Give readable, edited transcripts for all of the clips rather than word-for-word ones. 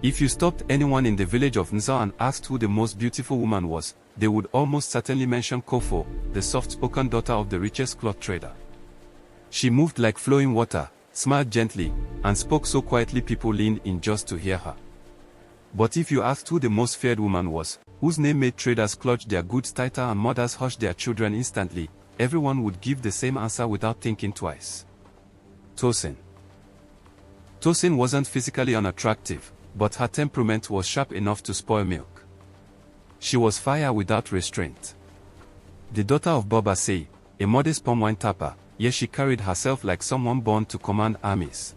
If you stopped anyone in the village of Nzo and asked who the most beautiful woman was, they would almost certainly mention Kofo, the soft-spoken daughter of the richest cloth trader. She moved like flowing water, smiled gently, and spoke so quietly people leaned in just to hear her. But if you asked who the most feared woman was, whose name made traders clutch their goods tighter and mothers hush their children instantly, everyone would give the same answer without thinking twice. Tosin. Tosin wasn't physically unattractive, but her temperament was sharp enough to spoil milk. She was fire without restraint. The daughter of Bobasei, a modest palm wine tapper, yet she carried herself like someone born to command armies.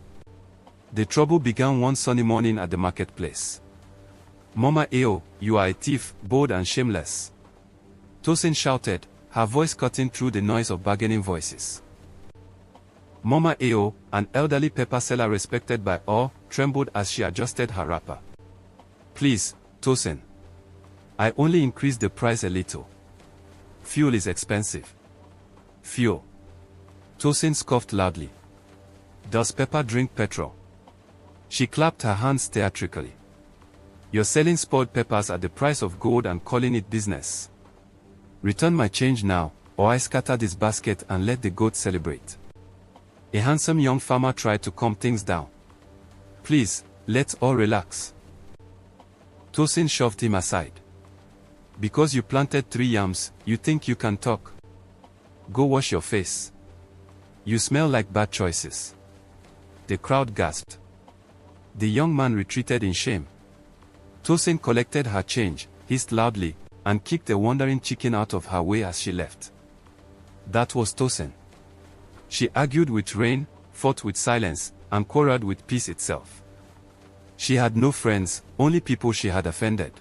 The trouble began one sunny morning at the marketplace. "Mama Ao, you are a thief, bold and shameless," Tosin shouted, her voice cutting through the noise of bargaining voices. Mama Ao, an elderly pepper seller respected by all, trembled as she adjusted her wrapper. "Please, Tosin. I only increased the price a little. Fuel is expensive." "Fuel?" Tosin scoffed loudly. "Does pepper drink petrol?" She clapped her hands theatrically. "You're selling spoiled peppers at the price of gold and calling it business. Return my change now, or I scatter this basket and let the goats celebrate." A handsome young farmer tried to calm things down. "Please, let's all relax." Tosin shoved him aside. "Because you planted 3 yams, you think you can talk? Go wash your face. You smell like bad choices." The crowd gasped. The young man retreated in shame. Tosin collected her change, hissed loudly, and kicked a wandering chicken out of her way as she left. That was Tosin. She argued with rain, fought with silence, and quarreled with peace itself. She had no friends, only people she had offended.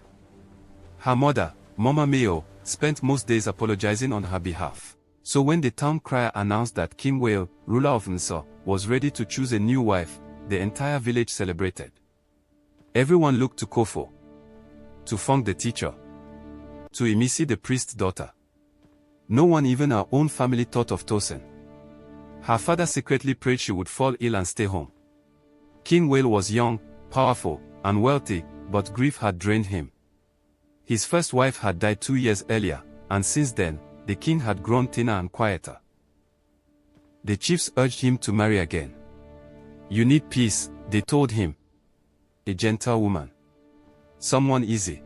Her mother, Mama Mayo, spent most days apologizing on her behalf. So when the town crier announced that King Wale, ruler of Nso, was ready to choose a new wife, the entire village celebrated. Everyone looked to Kofo, to Fong the teacher, to Imisi the priest's daughter. No one, even our own family, thought of Tosin. Her father secretly prayed she would fall ill and stay home. King Wale was young, powerful, and wealthy, but grief had drained him. His first wife had died 2 years earlier, and since then, the king had grown thinner and quieter. The chiefs urged him to marry again. "You need peace," they told him. "A gentle woman. Someone easy."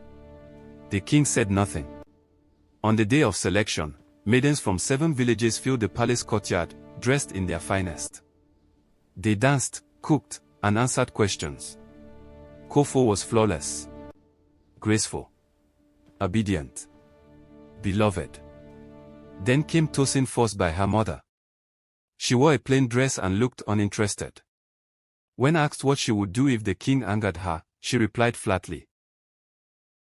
The king said nothing. On the day of selection, maidens from 7 villages filled the palace courtyard, dressed in their finest. They danced, cooked, and answered questions. Kofo was flawless, graceful, obedient, beloved. Then came Tosin, forced by her mother. She wore a plain dress and looked uninterested. When asked what she would do if the king angered her, she replied flatly,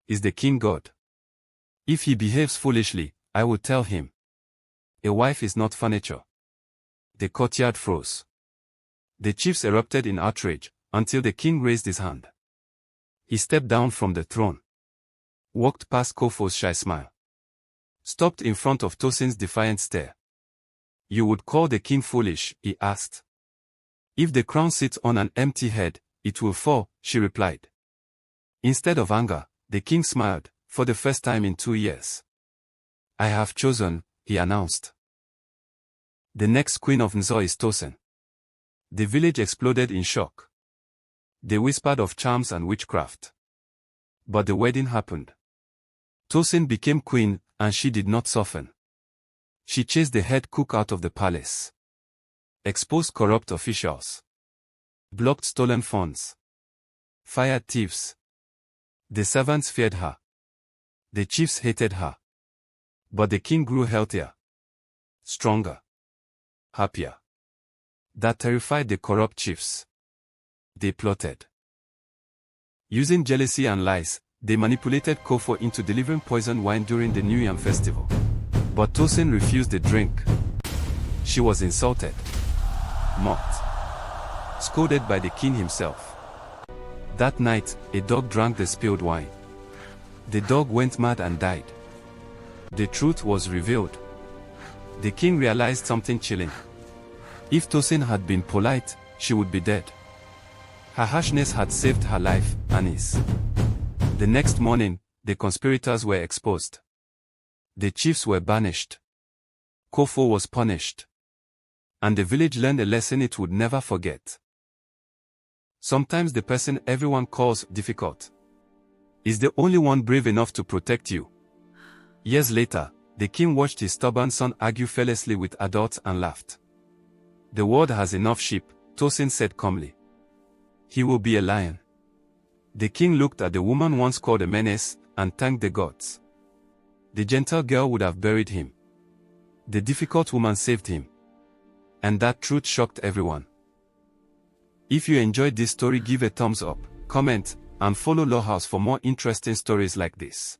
"Is the king God? If he behaves foolishly, I will tell him. A wife is not furniture." The courtyard froze. The chiefs erupted in outrage, until the king raised his hand. He stepped down from the throne, walked past Kofo's shy smile, stopped in front of Tosin's defiant stare. "You would call the king foolish?" he asked. "If the crown sits on an empty head, it will fall," she replied. Instead of anger, the king smiled, for the first time in 2 years. "I have chosen," he announced. "The next queen of Nzo is Tosin." The village exploded in shock. They whispered of charms and witchcraft. But the wedding happened. Tosin became queen, and she did not soften. She chased the head cook out of the palace, exposed corrupt officials, blocked stolen funds, fired thieves. The servants feared her. The chiefs hated her. But the king grew healthier, stronger, happier. That terrified the corrupt chiefs. They plotted. Using jealousy and lies, they manipulated Kofo into delivering poisoned wine during the New Yam festival. But Tosin refused the drink. She was insulted, mocked, scolded by the king himself. That night, a dog drank the spilled wine. The dog went mad and died. The truth was revealed. The king realized something chilling. If Tosin had been polite, she would be dead. Her harshness had saved her life and his. The next morning, the conspirators were exposed. The chiefs were banished. Kofo was punished. And the village learned a lesson it would never forget. Sometimes the person everyone calls difficult is the only one brave enough to protect you. Years later, the king watched his stubborn son argue fearlessly with adults and laughed. The world has enough sheep, Tosin said calmly. He will be a lion. The king looked at the woman once called a menace and thanked the gods. The gentle girl would have buried him. The difficult woman saved him. And that truth shocked everyone. If you enjoyed this story, give a thumbs up, comment, and follow Law House for more interesting stories like this.